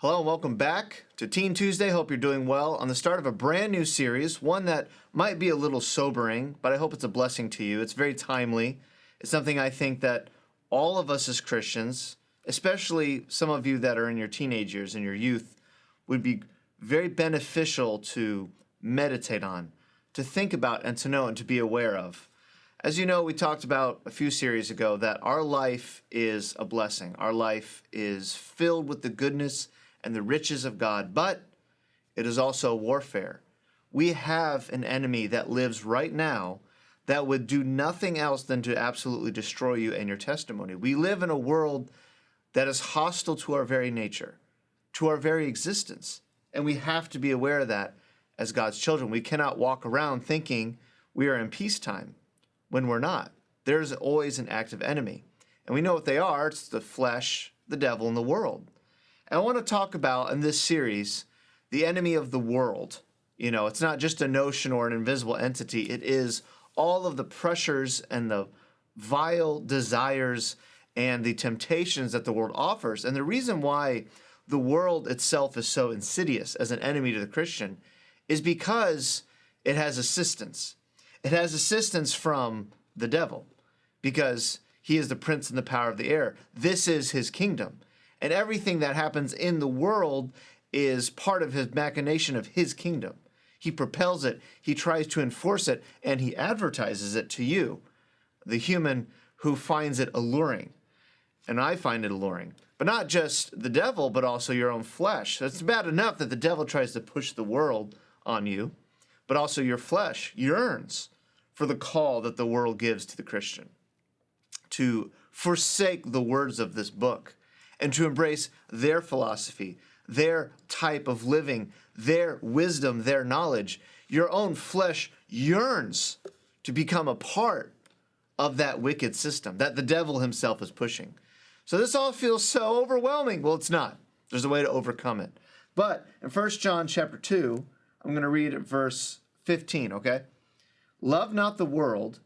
Hello and welcome back to Teen Tuesday. Hope you're doing well on the start of a brand new series, one that might be a little sobering, but I hope it's a blessing to you. It's very timely. It's something I think that all of us as Christians, especially some of you that are in your teenage years and your youth, would be very beneficial to meditate on, to think about and to know and to be aware of. As you know, we talked about a few series ago that our life is a blessing. Our life is filled with the goodness and the riches of God, but it is also warfare. We have an enemy that lives right now that would do nothing else than to absolutely destroy you and your testimony. We live in a world that is hostile to our very nature, to our very existence, and we have to be aware of that as God's children. We cannot walk around thinking we are in peacetime when we're not. There's always an active enemy, and we know what they are. It's the flesh, the devil, and the world. And I want to talk about, in this series, the enemy of the world. You know, it's not just a notion or an invisible entity. It is all of the pressures and the vile desires and the temptations that the world offers. And the reason why the world itself is so insidious as an enemy to the Christian is because it has assistance. It has assistance from the devil because he is the prince and the power of the air. This is his kingdom. And everything that happens in the world is part of his machination of his kingdom. He propels it, he tries to enforce it, and he advertises it to you, the human who finds it alluring. And I find it alluring. But not just the devil, but also your own flesh. It's bad enough that the devil tries to push the world on you, but also your flesh yearns for the call that the world gives to the Christian, to forsake the words of this book, and to embrace their philosophy, their type of living, their wisdom, their knowledge. Your own flesh yearns to become a part of that wicked system that the devil himself is pushing. So this all feels so overwhelming. Well, it's not. There's a way to overcome it. But in 1 John chapter 2, I'm going to read at verse 15, okay? Love not the world,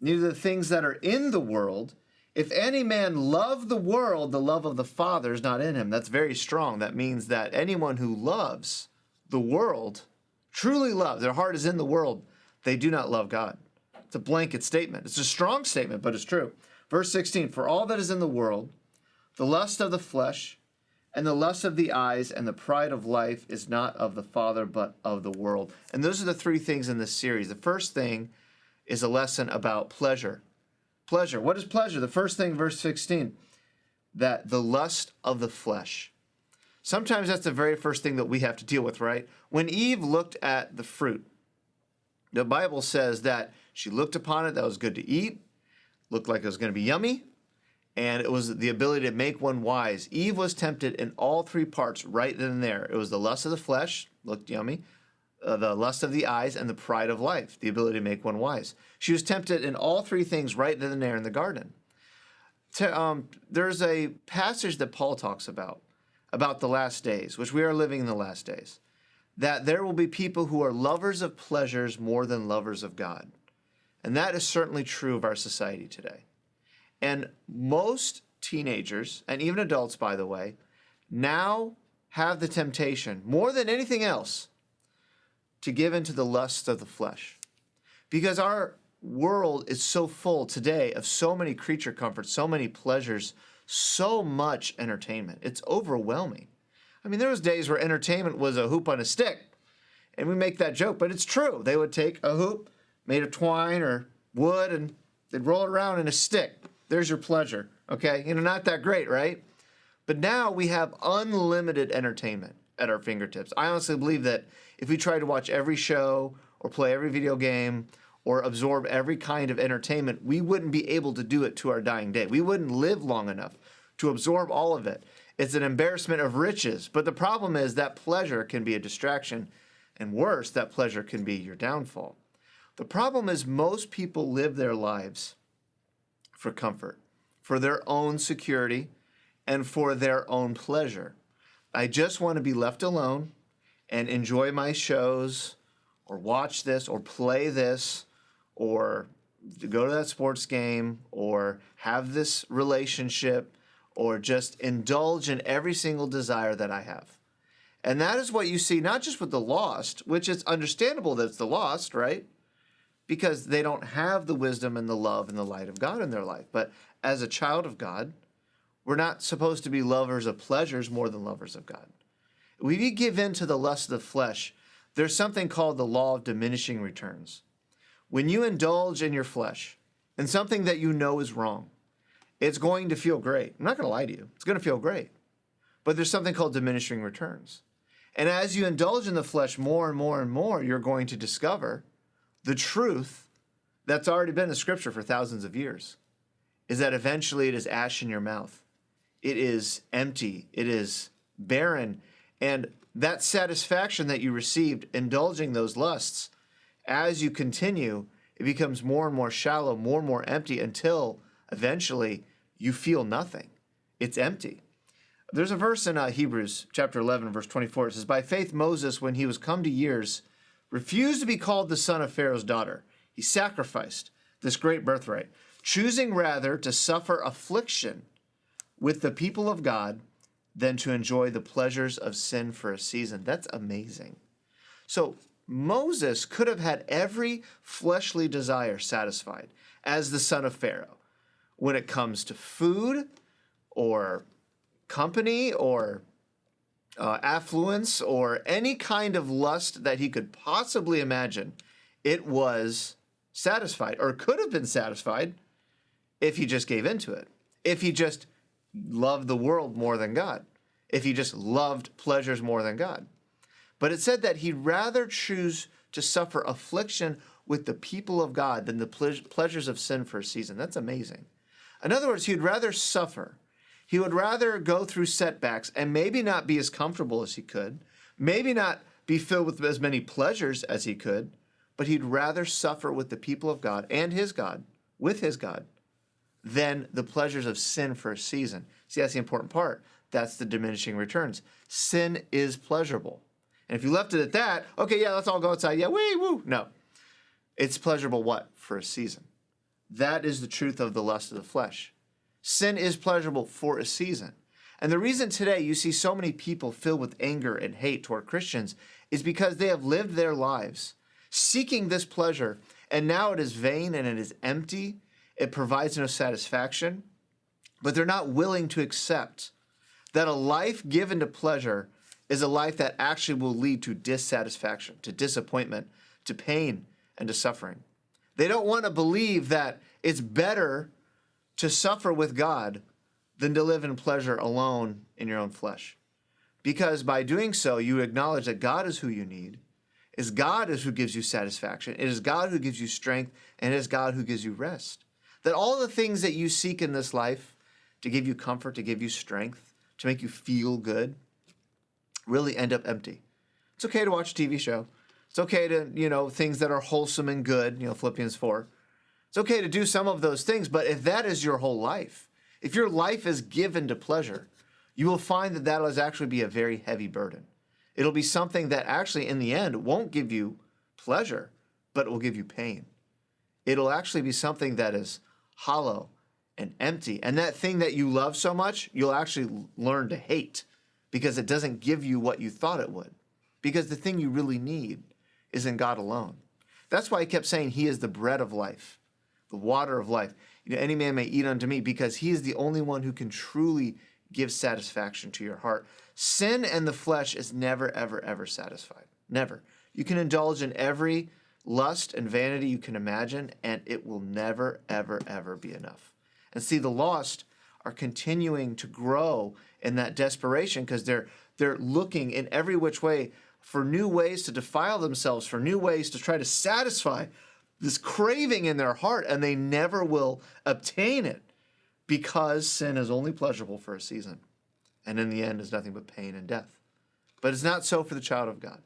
neither the things that are in the world. If any man love the world, the love of the Father is not in him. That's very strong. That means that anyone who loves the world, truly loves, their heart is in the world, they do not love God. It's a blanket statement. It's a strong statement, but it's true. Verse 16, for all that is in the world, the lust of the flesh, and the lust of the eyes, and the pride of life is not of the Father, but of the world. And those are the three things in this series. The first thing is a lesson about pleasure. Pleasure. What is pleasure? The first thing, verse 16, that the lust of the flesh. Sometimes that's the very first thing that we have to deal with, right? When Eve looked at the fruit, the Bible says that she looked upon it, that was good to eat, looked like it was going to be yummy, and it was the ability to make one wise. Eve was tempted in all three parts right then and there. It was the lust of the flesh, looked yummy, the lust of the eyes, and the pride of life, the ability to make one wise. She was tempted in all three things right then and there in the garden. There's a passage that Paul talks about the last days, which we are living in the last days, that there will be people who are lovers of pleasures more than lovers of God. And that is certainly true of our society today. And most teenagers, and even adults, by the way, now have the temptation, more than anything else, to give into the lust of the flesh. Because our world is so full today of so many creature comforts, so many pleasures, so much entertainment. It's overwhelming. I mean, there was days where entertainment was a hoop on a stick. And we make that joke, but it's true. They would take a hoop made of twine or wood and they'd roll it around in a stick. There's your pleasure, okay? You know, not that great, right? But now we have unlimited entertainment at our fingertips. I honestly believe that if we tried to watch every show or play every video game or absorb every kind of entertainment, we wouldn't be able to do it to our dying day. We wouldn't live long enough to absorb all of it. It's an embarrassment of riches. But the problem is that pleasure can be a distraction, and worse, that pleasure can be your downfall. The problem is most people live their lives for comfort, for their own security, and for their own pleasure. I just want to be left alone and enjoy my shows or watch this or play this or go to that sports game or have this relationship or just indulge in every single desire that I have. And that is what you see, not just with the lost, which is understandable that it's the lost, right? Because they don't have the wisdom and the love and the light of God in their life. But as a child of God, we're not supposed to be lovers of pleasures more than lovers of God. When you give in to the lust of the flesh, there's something called the law of diminishing returns. When you indulge in your flesh in something that you know is wrong, it's going to feel great. I'm not going to lie to you. It's going to feel great. But there's something called diminishing returns. And as you indulge in the flesh more and more and more, you're going to discover the truth that's already been in Scripture for thousands of years, is that eventually it is ash in your mouth. It is empty. It is barren. And that satisfaction that you received indulging those lusts, as you continue, it becomes more and more shallow, more and more empty, until eventually you feel nothing. It's empty. There's a verse in Hebrews chapter 11, verse 24. It says, "By faith Moses, when he was come to years, refused to be called the son of Pharaoh's daughter. He sacrificed this great birthright, choosing rather to suffer affliction with the people of God than to enjoy the pleasures of sin for a season." That's amazing. So Moses could have had every fleshly desire satisfied as the son of Pharaoh when it comes to food or company or affluence or any kind of lust that he could possibly imagine. It was satisfied, or could have been satisfied, if he just gave into it, if he just loved the world more than God, if he just loved pleasures more than God. But it said that he'd rather choose to suffer affliction with the people of God than the pleasures of sin for a season. That's amazing. In other words, he'd rather suffer. He would rather go through setbacks and maybe not be as comfortable as he could, maybe not be filled with as many pleasures as he could, but he'd rather suffer with the people of God and his God, with his God, than the pleasures of sin for a season. See, that's the important part. That's the diminishing returns. Sin is pleasurable. And if you left it at that, okay, yeah, let's all go outside. Yeah, woo. No. It's pleasurable what? For a season. That is the truth of the lust of the flesh. Sin is pleasurable for a season. And the reason today you see so many people filled with anger and hate toward Christians is because they have lived their lives seeking this pleasure, and now it is vain and it is empty. It provides no satisfaction, but they're not willing to accept that a life given to pleasure is a life that actually will lead to dissatisfaction, to disappointment, to pain, and to suffering. They don't want to believe that it's better to suffer with God than to live in pleasure alone in your own flesh. Because by doing so, you acknowledge that God is who you need. It's God is who gives you satisfaction. It is God who gives you strength, and it is God who gives you rest. That all the things that you seek in this life to give you comfort, to give you strength, to make you feel good, really end up empty. It's okay to watch a TV show. It's okay to, things that are wholesome and good, Philippians 4. It's okay to do some of those things, but if that is your whole life, if your life is given to pleasure, you will find that will actually be a very heavy burden. It'll be something that actually in the end won't give you pleasure, but it will give you pain. It'll actually be something that is hollow and empty. And that thing that you love so much, you'll actually learn to hate because it doesn't give you what you thought it would. Because the thing you really need is in God alone. That's why he kept saying he is the bread of life, the water of life. Any man may eat unto me, because he is the only one who can truly give satisfaction to your heart. Sin and the flesh is never, ever, ever satisfied. Never. You can indulge in every lust and vanity you can imagine, and it will never, ever, ever be enough. And see, the lost are continuing to grow in that desperation because they're looking in every which way for new ways to defile themselves, for new ways to try to satisfy this craving in their heart, and they never will obtain it because sin is only pleasurable for a season, and in the end is nothing but pain and death. But it's not so for the child of God.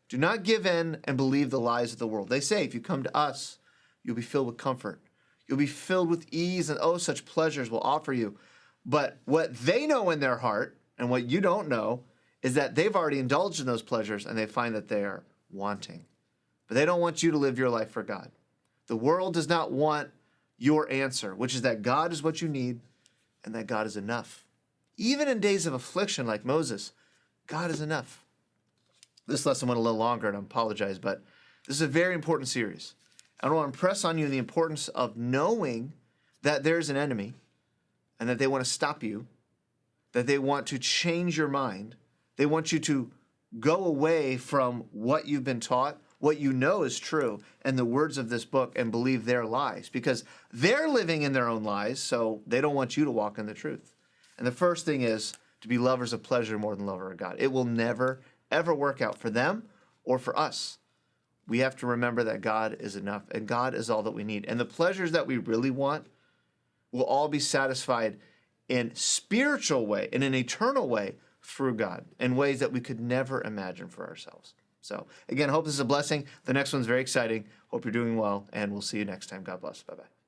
Do not give in and believe the lies of the world. They say, if you come to us, you'll be filled with comfort. You'll be filled with ease, and such pleasures will offer you. But what they know in their heart, and what you don't know, is that they've already indulged in those pleasures, and they find that they are wanting. But they don't want you to live your life for God. The world does not want your answer, which is that God is what you need, and that God is enough. even in days of affliction like Moses, God is enough. This lesson went a little longer, and I apologize, but this is a very important series. I want to impress on you the importance of knowing that there's an enemy and that they want to stop you, that they want to change your mind. They want you to go away from what you've been taught, what you know is true, and the words of this book, and believe their lies, because they're living in their own lies, so they don't want you to walk in the truth. And the first thing is to be lovers of pleasure more than lovers of God. It will never, ever work out for them or for us. We have to remember that God is enough, and God is all that we need. And the pleasures that we really want will all be satisfied in spiritual way, in an eternal way, through God, in ways that we could never imagine for ourselves. So, again, hope this is a blessing. The next one's very exciting. Hope you're doing well, and we'll see you next time. God bless. Bye-bye.